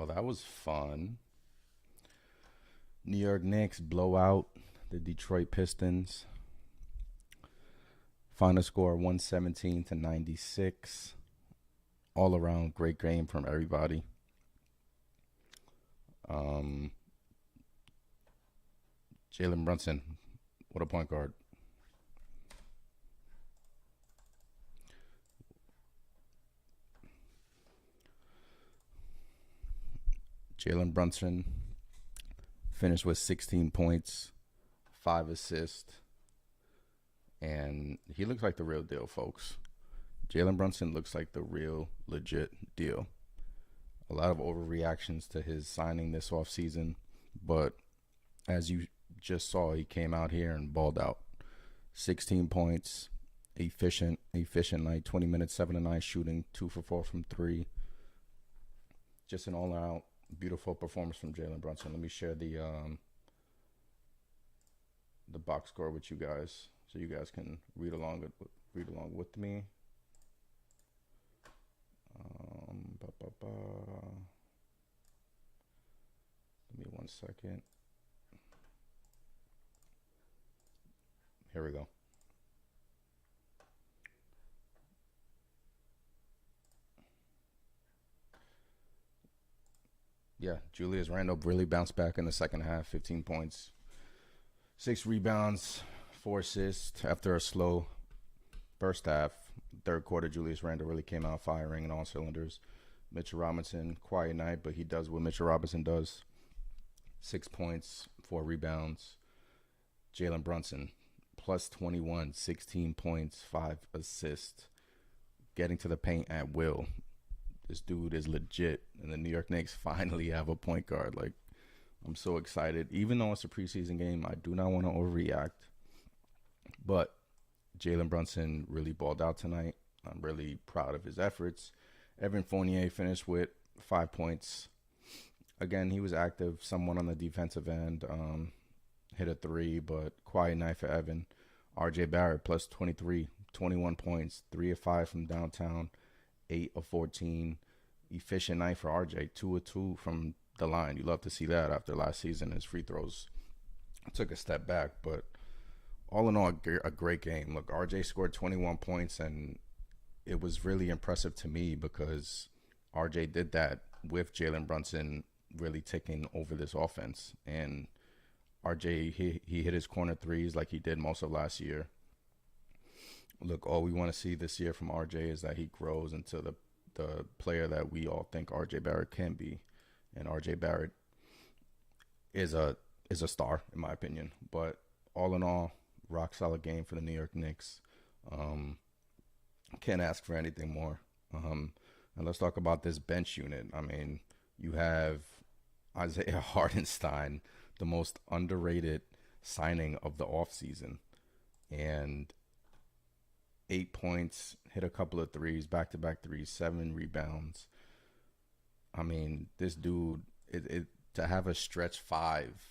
that was fun. New York Knicks blow out the Detroit Pistons. Final score 117 to 96. All around great game from everybody. Um, Jalen Brunson, what a point guard. Jalen Brunson finished with 16 points, 5 assists, and he looks like the real deal, folks. Jalen Brunson looks like the real legit deal. A lot of overreactions to his signing this offseason, but as you just saw, he came out here and balled out. 16 points, efficient night, 20 minutes, 7 to 9 shooting, 2 for 4 from 3. Just an all-out beautiful performance from Jalen Brunson. Let me share the box score with you guys so you guys can read along with me. Give me 1 second. Here we go. Yeah, Julius Randle really bounced back in the second half. 15 points, 6 rebounds, 4 assists after a slow first half. Third quarter, Julius Randle really came out firing in all cylinders. Mitchell Robinson, quiet night, but he does what Mitchell Robinson does. 6 points, 4 rebounds. Jalen Brunson, plus 21, 16 points, 5 assists. Getting to the paint at will. This dude is legit, and the New York Knicks finally have a point guard. Like, I'm so excited. Even though it's a preseason game, I do not want to overreact. But Jalen Brunson really balled out tonight. I'm really proud of his efforts. Evan Fournier finished with 5 points. Again, he was active, somewhat on the defensive end. Hit a 3, but quiet night for Evan. RJ Barrett plus 23, 21 points, 3 of 5 from downtown. 8 of 14. Efficient night for RJ. 2 of 2 from the line. You love to see that after last season. His free throws took a step back, but all in all, a great game. Look, RJ scored 21 points, and it was really impressive to me because RJ did that with Jalen Brunson really taking over this offense. And RJ, he hit his corner threes like he did most of last year. Look, all we want to see this year from RJ is that he grows into the player that we all think RJ Barrett can be. And RJ Barrett is a star, in my opinion. But all in all, rock solid game for the New York Knicks. Can't ask for anything more. And let's talk about this bench unit. I mean, you have Isaiah Hartenstein, the most underrated signing of the offseason. And 8 points, hit a couple of threes, back-to-back threes, 7 rebounds. I mean, this dude, to have a stretch 5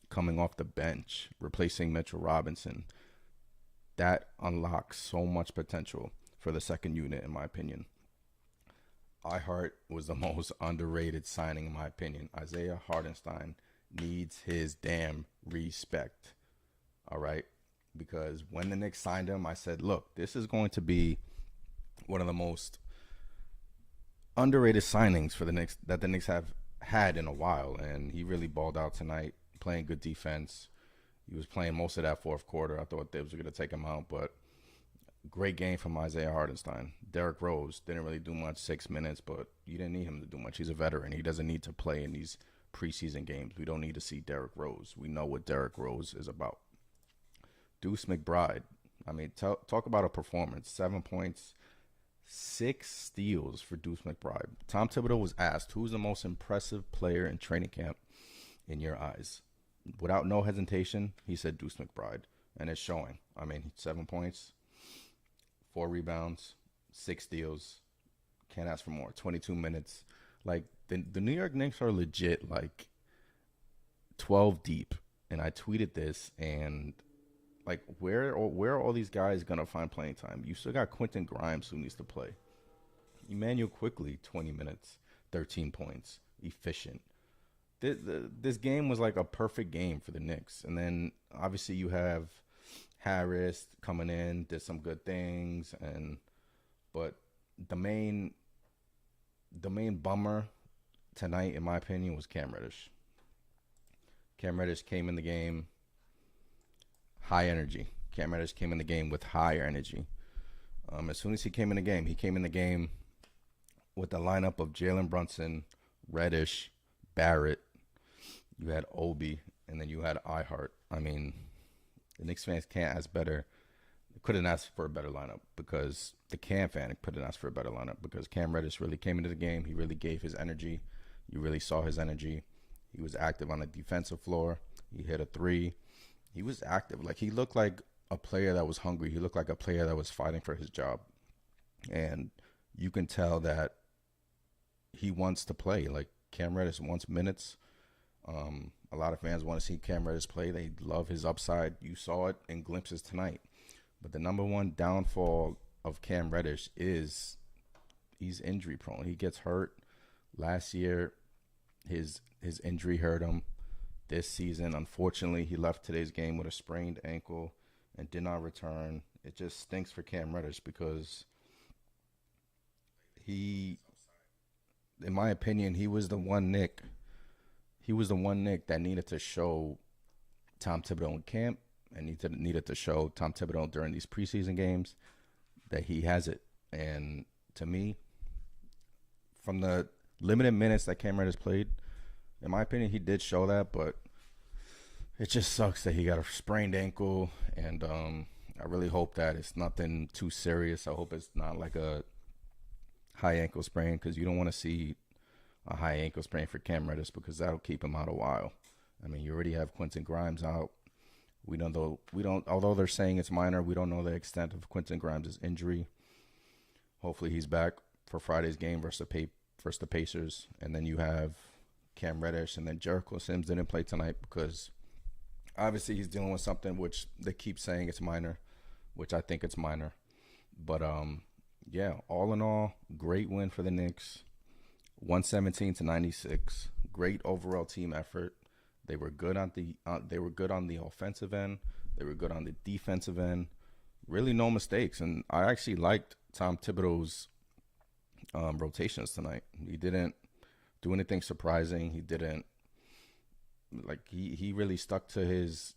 coming off the bench, replacing Mitchell Robinson, that unlocks so much potential for the second unit, in my opinion. iHeart was the most underrated signing, in my opinion. Isaiah Hartenstein needs his damn respect. All right? Because when the Knicks signed him, I said, look, this is going to be one of the most underrated signings for the Knicks that the Knicks have had in a while. And he really balled out tonight, playing good defense. He was playing most of that fourth quarter. I thought they was going to take him out, but great game from Isaiah Hartenstein. Derrick Rose didn't really do much, 6 minutes, but you didn't need him to do much. He's a veteran. He doesn't need to play in these preseason games. We don't need to see Derrick Rose. We know what Derrick Rose is about. Deuce McBride, I mean, talk about a performance. 7 points, 6 steals for Deuce McBride. Tom Thibodeau was asked, who's the most impressive player in training camp in your eyes? Without no hesitation, he said Deuce McBride, and it's showing. I mean, 7 points, 4 rebounds, 6 steals. Can't ask for more. 22 minutes. Like, the New York Knicks are legit, like, 12 deep. And I tweeted this, and like, where are all these guys going to find playing time? You still got Quentin Grimes who needs to play. Emmanuel Quickly, 20 minutes, 13 points. efficient. This game was like a perfect game for the Knicks. And then obviously you have Harris coming in, did some good things, but the main the main bummer tonight, in my opinion, was Cam Reddish. Cam Reddish came in the game high energy. Cam Reddish came in the game with higher energy. As soon as he came in the game with the lineup of Jalen Brunson, Reddish, Barrett. You had Obi, and then you had iHeart. I mean, the Knicks fans can't ask better. Couldn't ask for a better lineup because the Cam fan couldn't ask for a better lineup because Cam Reddish really came into the game. He really gave his energy. You really saw his energy. He was active on the defensive floor. He hit a three. He was active. Like, he looked like a player that was hungry. He looked like a player that was fighting for his job. And you can tell that he wants to play. Like, Cam Reddish wants minutes. A lot of fans want to see Cam Reddish play. They love his upside. You saw it in glimpses tonight. But the number one downfall of Cam Reddish is he's injury prone. He gets hurt. Last year, his injury hurt him. This season, unfortunately, he left today's game with a sprained ankle and did not return. It just stinks for Cam Reddish because he, in my opinion, he was the one Nick that needed to show Tom Thibodeau in camp and needed to show Tom Thibodeau during these preseason games that he has it. And to me, from the limited minutes that Cam Reddish played, in my opinion, he did show that, but it just sucks that he got a sprained ankle, and I really hope that it's nothing too serious. I hope it's not like a high ankle sprain because you don't want to see a high ankle sprain for Cam Reddish because that'll keep him out a while. I mean, you already have Quentin Grimes out. Although they're saying it's minor, we don't know the extent of Quentin Grimes' injury. Hopefully he's back for Friday's game versus the Pacers, and then you have Cam Reddish, and then Jericho Sims didn't play tonight because obviously he's dealing with something which they keep saying it's minor, which I think it's minor. But yeah, all in all, great win for the Knicks, 117-96. Great overall team effort. They were good on the offensive end. They were good on the defensive end. Really, no mistakes, and I actually liked Tom Thibodeau's rotations tonight. He didn't do anything surprising. He didn't he really stuck to his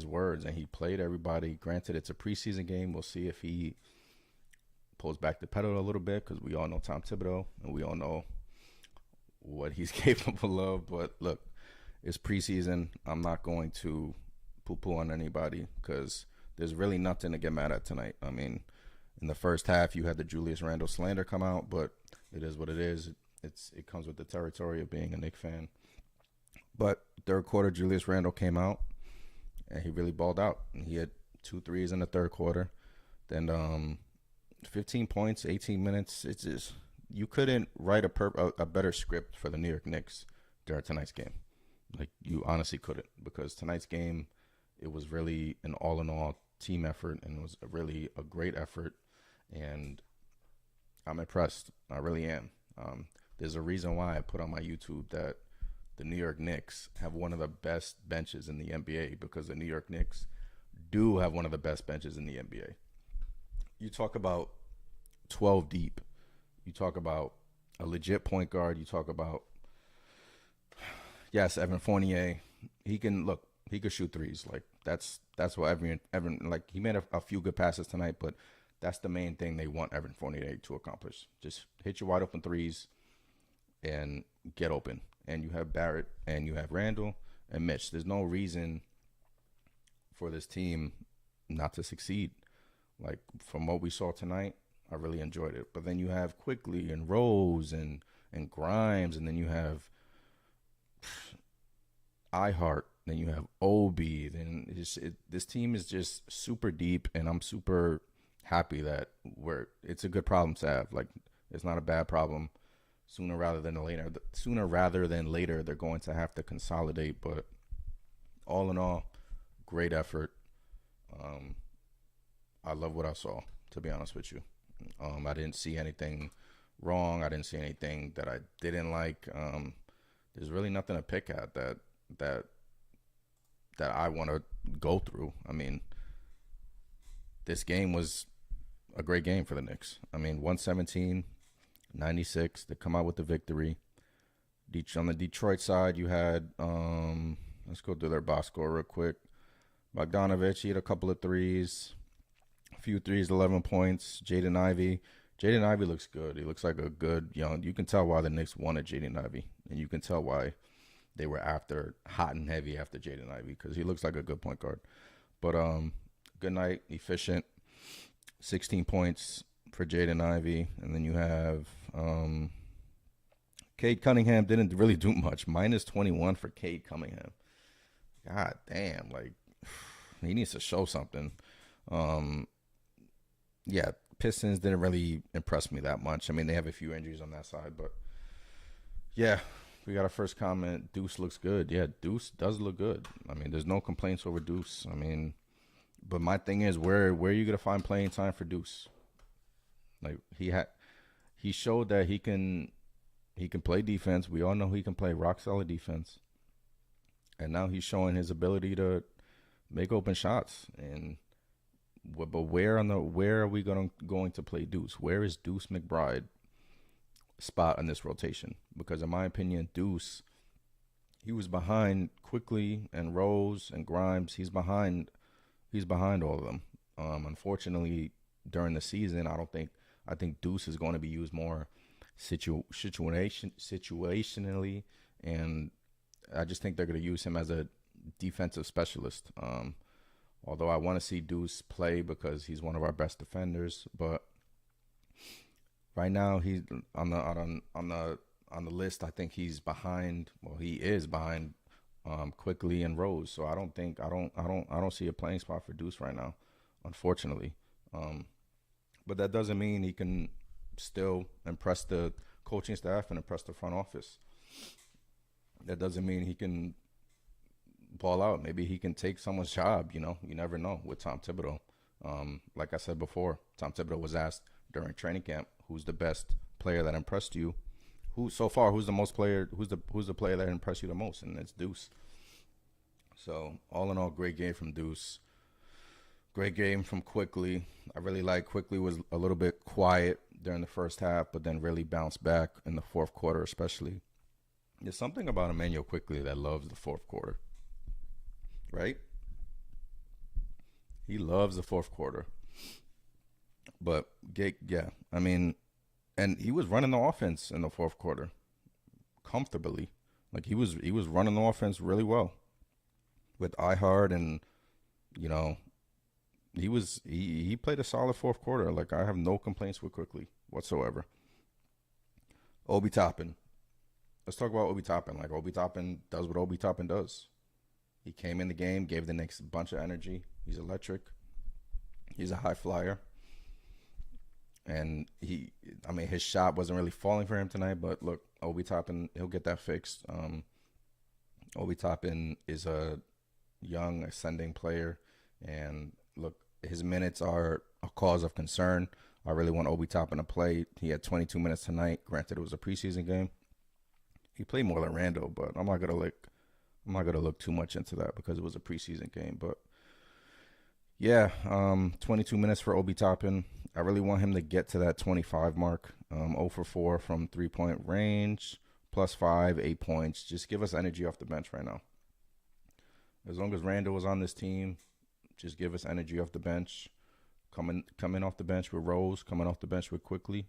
words, and he played everybody. Granted, it's a preseason game. We'll see if he pulls back the pedal a little bit because we all know Tom Thibodeau and we all know what he's capable of. But look, it's preseason. I'm not going to poo-poo on anybody because there's really nothing to get mad at tonight. I mean, in the first half, you had the Julius Randle slander come out, but it is what it is. It comes with the territory of being a Knicks fan. But third quarter, Julius Randle came out, and he really balled out. And he had 2 threes in the third quarter. Then 15 points, 18 minutes. It's just, you couldn't write a better script for the New York Knicks during tonight's game. Like, you honestly couldn't, because tonight's game, it was really an all-in-all team effort, and it was really a great effort. And I'm impressed. I really am. There's a reason why I put on my YouTube that the New York Knicks have one of the best benches in the NBA, because the New York Knicks do have one of the best benches in the NBA. You talk about 12 deep. You talk about a legit point guard. You talk about, yes, Evan Fournier. He can shoot threes. Like, that's what Evan, like, he made a few good passes tonight, but that's the main thing they want Evan Fournier to accomplish. Just hit your wide open threes and get open. And you have Barrett and you have Randall and Mitch. There's no reason for this team not to succeed. Like, from what we saw tonight, I really enjoyed it. But then you have Quickly and Rose and Grimes, and then you have iHeart, then you have Obi. Then this team is just super deep, and I'm super happy that it's a good problem to have. Like, it's not a bad problem. Sooner rather than later, they're going to have to consolidate. But all in all, great effort. I love what I saw, to be honest with you. I didn't see anything wrong. I didn't see anything that I didn't like. there's really nothing to pick at that that I want to go through. I mean, this game was a great game for the Knicks. I mean, 117-96. They come out with the victory. On the Detroit side, you had let's go through their box score real quick. Bogdanovich, he had a couple of threes, a few threes, 11 points. Jaden Ivey looks good. He looks like a good young. You can tell why the Knicks wanted Jaden Ivey, and you can tell why they were after hot and heavy after Jaden Ivey because he looks like a good point guard. But good night, efficient, 16 points for Jaden Ivey, and then you have Cade Cunningham didn't really do much. Minus 21 for Cade Cunningham. God damn, like he needs to show something. Yeah, Pistons didn't really impress me that much. I mean, they have a few injuries on that side, but yeah, we got our first comment. Deuce looks good. Yeah, Deuce does look good. I mean, there's no complaints over Deuce. I mean, but my thing is, where are you gonna find playing time for Deuce? Like he showed that he can play defense. We all know he can play rock solid defense, and now he's showing his ability to make open shots. And but where are we going to play Deuce? Where is Deuce McBride spot in this rotation? Because in my opinion, Deuce, he was behind Quickly and Rose and Grimes. He's behind all of them. Unfortunately, during the season, I think Deuce is going to be used more situationally, and I just think they're going to use him as a defensive specialist. Although I want to see Deuce play because he's one of our best defenders, but right now he's on the list. I think he's behind. Well, he is behind Quickly and Rose. So I don't see a playing spot for Deuce right now, unfortunately. But that doesn't mean he can still impress the coaching staff and impress the front office. That doesn't mean he can ball out. Maybe he can take someone's job. You never know with Tom Thibodeau. Like I said before, Tom Thibodeau was asked during training camp, "Who's the best player that impressed you? Who's the player that impressed you the most?" And it's Deuce. So all in all, great game from Deuce. Great game from Quickly. I really like Quickly was a little bit quiet during the first half, but then really bounced back in the fourth quarter, especially. There's something about Emmanuel Quickly that loves the fourth quarter, right? He loves the fourth quarter. But, yeah, I mean, and he was running the offense in the fourth quarter comfortably. Like, he was running the offense really well with iHeart, and, he played a solid fourth quarter. Like, I have no complaints with Quickly whatsoever. Obi Toppin. Let's talk about Obi Toppin. Like, Obi Toppin does what Obi Toppin does. He came in the game, gave the Knicks a bunch of energy. He's electric. He's a high flyer. And his shot wasn't really falling for him tonight, but look, Obi Toppin, he'll get that fixed. Obi Toppin is a young, ascending player, and look, his minutes are a cause of concern. I really want Obi Toppin to play. He had 22 minutes tonight. Granted, it was a preseason game. He played more than Randall, but I'm not gonna look too much into that because it was a preseason game. But yeah, 22 minutes for Obi Toppin. I really want him to get to that 25 mark. 0 for 4 from 3-point range, +5, 8 points. Just give us energy off the bench right now. As long as Randall was on this team, just give us energy off the bench. Coming off the bench with Rose, coming off the bench with Quickly.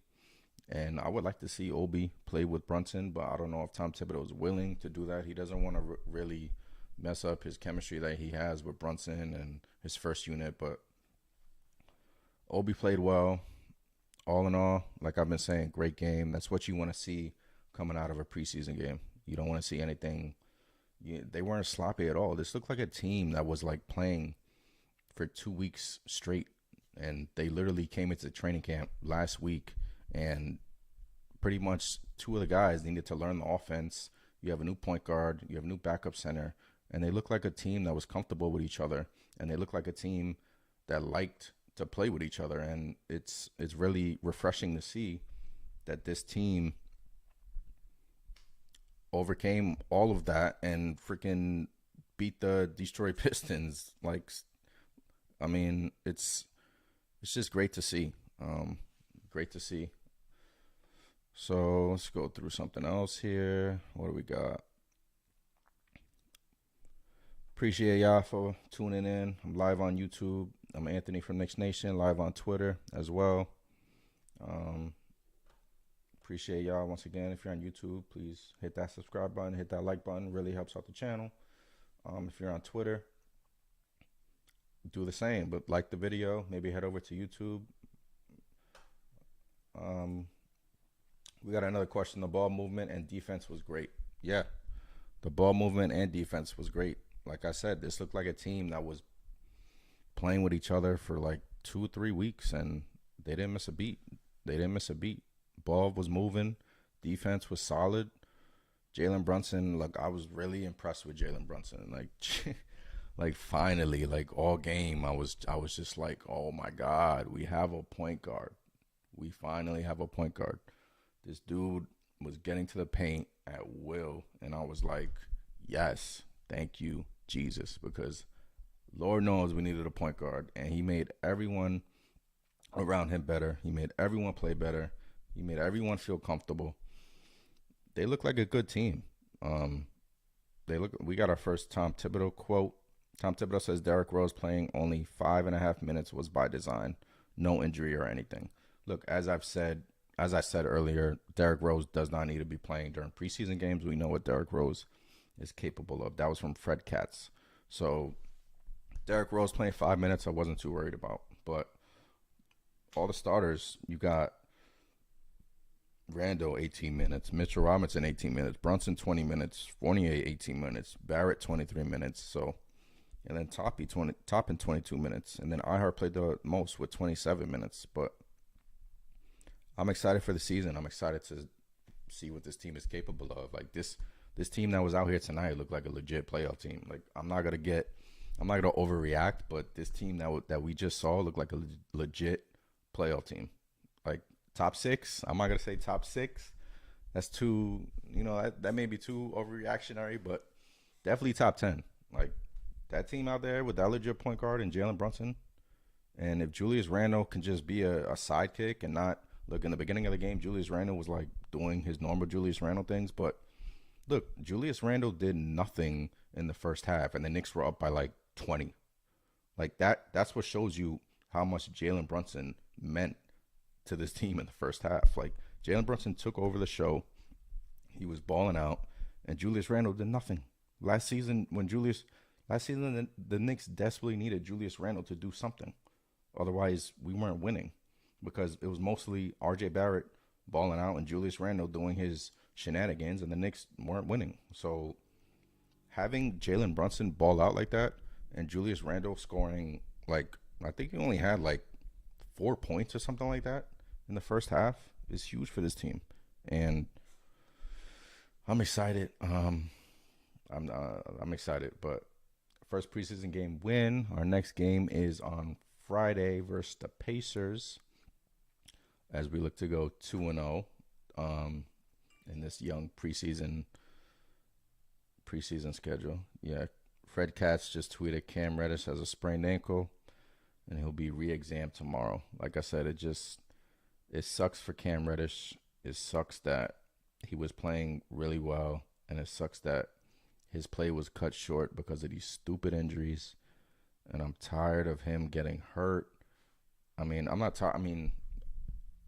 And I would like to see Obi play with Brunson, but I don't know if Tom Thibodeau is willing to do that. He doesn't want to really mess up his chemistry that he has with Brunson and his first unit. But Obi played well. All in all, like I've been saying, great game. That's what you want to see coming out of a preseason game. You don't want to see anything. They weren't sloppy at all. This looked like a team that was like playing for 2 weeks straight. And they literally came into training camp last week, and pretty much 2 of the guys needed to learn the offense. You have a new point guard, you have a new backup center, and they look like a team that was comfortable with each other, and they look like a team that liked to play with each other. And it's really refreshing to see that this team overcame all of that and freaking beat the Detroit Pistons. Like, I mean, it's just great to see. Great to see. So let's go through something else here. What do we got? Appreciate y'all for tuning in. I'm live on YouTube. I'm Anthony from Knicks Nation, live on Twitter as well. Appreciate y'all once again. If you're on YouTube, please hit that subscribe button, hit that like button. Really helps out the channel. If you're on Twitter, do the same, but like the video. Maybe head over to YouTube. We got another question. The ball movement and defense was great. Yeah, the ball movement and defense was great. Like I said, this looked like a team that was playing with each other for like 2 or 3 weeks, and they didn't miss a beat. Ball was moving. Defense was solid. Jalen Brunson, like, I was really impressed with Jalen Brunson. Like, like finally, like all game, I was just like, oh my God, we have a point guard. We finally have a point guard. This dude was getting to the paint at will, and I was like, yes, thank you, Jesus, because Lord knows we needed a point guard, and he made everyone around him better. He made everyone play better. He made everyone feel comfortable. They look like a good team. We got our first Tom Thibodeau quote. Tom Thibodeau says Derrick Rose playing only 5.5 minutes was by design, no injury or anything. Look, as I said earlier, Derrick Rose does not need to be playing during preseason games. We know what Derrick Rose is capable of. That was from Fred Katz. So Derrick Rose playing 5 minutes, I wasn't too worried about. But all the starters, you got Randall 18 minutes, Mitchell Robinson 18 minutes, Brunson 20 minutes, Fournier 18 minutes, Barrett 23 minutes. So, and then Toppin 22 minutes, and then Ihart played the most with 27 minutes. But I'm excited for the season. I'm excited to see what this team is capable of. Like this team that was out here tonight looked like a legit playoff team. Like I'm not gonna overreact, but this team that we just saw looked like a legit playoff team. Like top 6. I'm not gonna say top 6. That's too, that may be too overreactionary, but definitely top 10. Like that team out there with that legit point guard and Jalen Brunson, and if Julius Randle can just be a sidekick and not. Look, in the beginning of the game, Julius Randle was like doing his normal Julius Randle things. But look, Julius Randle did nothing in the first half, and the Knicks were up by like 20. Like that's what shows you how much Jalen Brunson meant to this team in the first half. Like Jalen Brunson took over the show. He was balling out, and Julius Randle did nothing. Last season, the Knicks desperately needed Julius Randle to do something. Otherwise, we weren't winning. Because it was mostly R.J. Barrett balling out and Julius Randle doing his shenanigans, and the Knicks weren't winning. So having Jalen Brunson ball out like that and Julius Randle scoring, like, I think he only had like 4 points or something like that in the first half is huge for this team. And I'm excited. I'm excited. But first preseason game win. Our next game is on Friday versus the Pacers, as we look to go 2-0 in this young preseason schedule. Yeah, Fred Katz just tweeted Cam Reddish has a sprained ankle, and he'll be re-examined tomorrow. Like I said, it sucks for Cam Reddish. It sucks that he was playing really well, and it sucks that his play was cut short because of these stupid injuries. And I'm tired of him getting hurt. I mean, I'm not tired. I mean,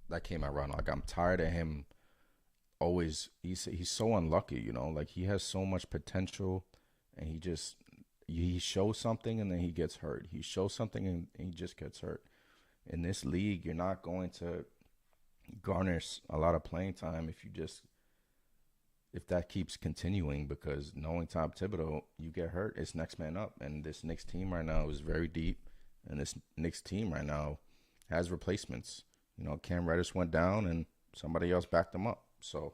that came out wrong. Like, I'm tired of him always. He's so unlucky, Like, he has so much potential, and he shows something and then he gets hurt. He shows something and he just gets hurt. In this league, you're not going to garner a lot of playing time if that keeps continuing, because knowing Tom Thibodeau, you get hurt, it's next man up. And this Knicks team right now is very deep, and this Knicks team right now has replacements. Cam Reddish went down and somebody else backed him up. So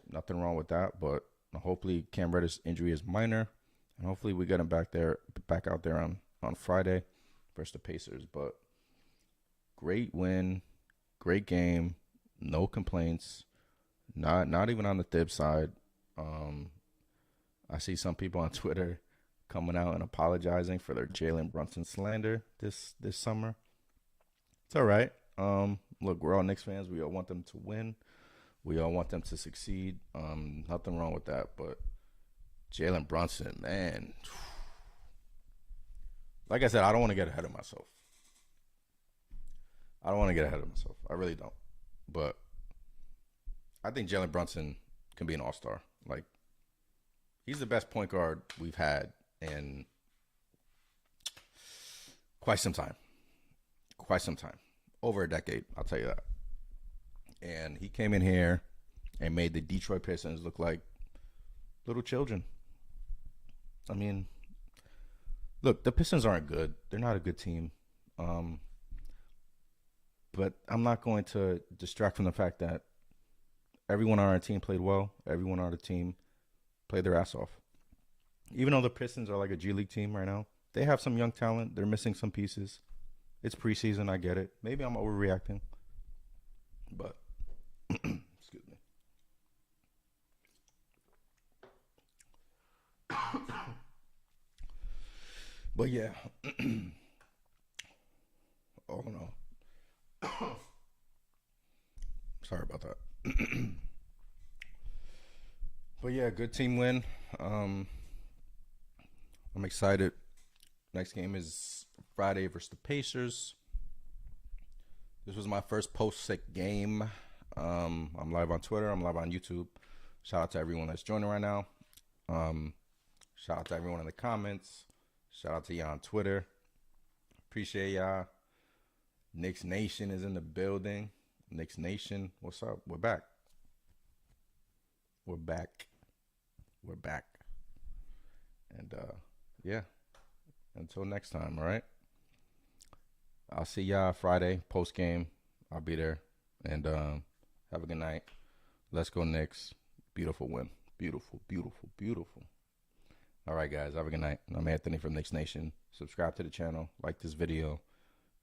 nothing wrong with that, but hopefully Cam Reddish injury is minor, and hopefully we get him back out there on Friday versus the Pacers. But great win, great game, no complaints. Not even on the Thib side. I see some people on Twitter coming out and apologizing for their Jalen Brunson slander this summer. It's all right. Look, we're all Knicks fans. We all want them to win. We all want them to succeed. Nothing wrong with that. But Jalen Brunson, man. Like I said, I don't want to get ahead of myself. I really don't. But I think Jalen Brunson can be an all-star. Like, he's the best point guard we've had in quite some time. Over a decade, I'll tell you that. And he came in here and made the Detroit Pistons look like little children. I mean, look, the Pistons aren't good. They're not a good team. But I'm not going to distract from the fact that everyone on our team played well. Everyone on the team played their ass off. Even though the Pistons are like a G League team right now, they have some young talent. They're missing some pieces. It's preseason. I get it. Maybe I'm overreacting. But, excuse me. But yeah. Oh, no. Sorry about that. But yeah, good team win. I'm excited. Next game is Friday versus the Pacers. This was my first post-sick game. I'm live on Twitter. I'm live on YouTube. Shout out to everyone that's joining right now. Shout out to everyone in the comments. Shout out to y'all on Twitter. Appreciate y'all. Knicks Nation is in the building. Knicks Nation, what's up? We're back. And yeah, until next time, all right? I'll see y'all Friday, post game. I'll be there. And have a good night. Let's go Knicks. Beautiful win. Beautiful. All right, guys, have a good night. I'm Anthony from Knicks Nation. Subscribe to the channel. Like this video.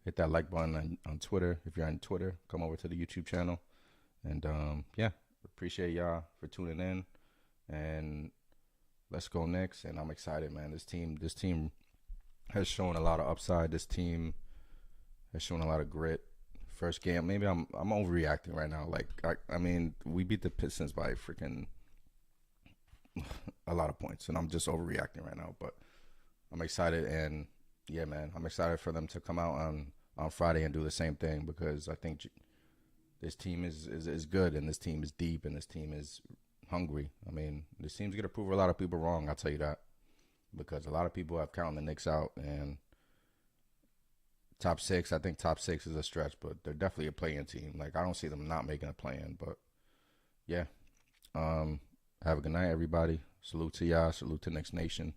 Hit that like button on Twitter. If you're on Twitter, come over to the YouTube channel. And yeah, appreciate y'all for tuning in. And let's go Knicks. And I'm excited, man. This team has shown a lot of upside. This team has shown a lot of grit. First game, maybe I'm overreacting right now. Like I mean, we beat the Pistons by freaking a lot of points, and I'm just overreacting right now. But I'm excited, and yeah, man, I'm excited for them to come out on Friday and do the same thing, because I think this team is good, and this team is deep, and this team is hungry. I mean, this team's going to prove a lot of people wrong, I'll tell you that, because a lot of people have counted the Knicks out, and top six, I think top six is a stretch, but they're definitely a play-in team. Like, I don't see them not making a play-in, but yeah. Have a good night, everybody. Salute to y'all. Salute to Knicks Nation.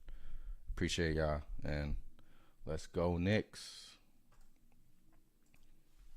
Appreciate y'all, and let's go Knicks.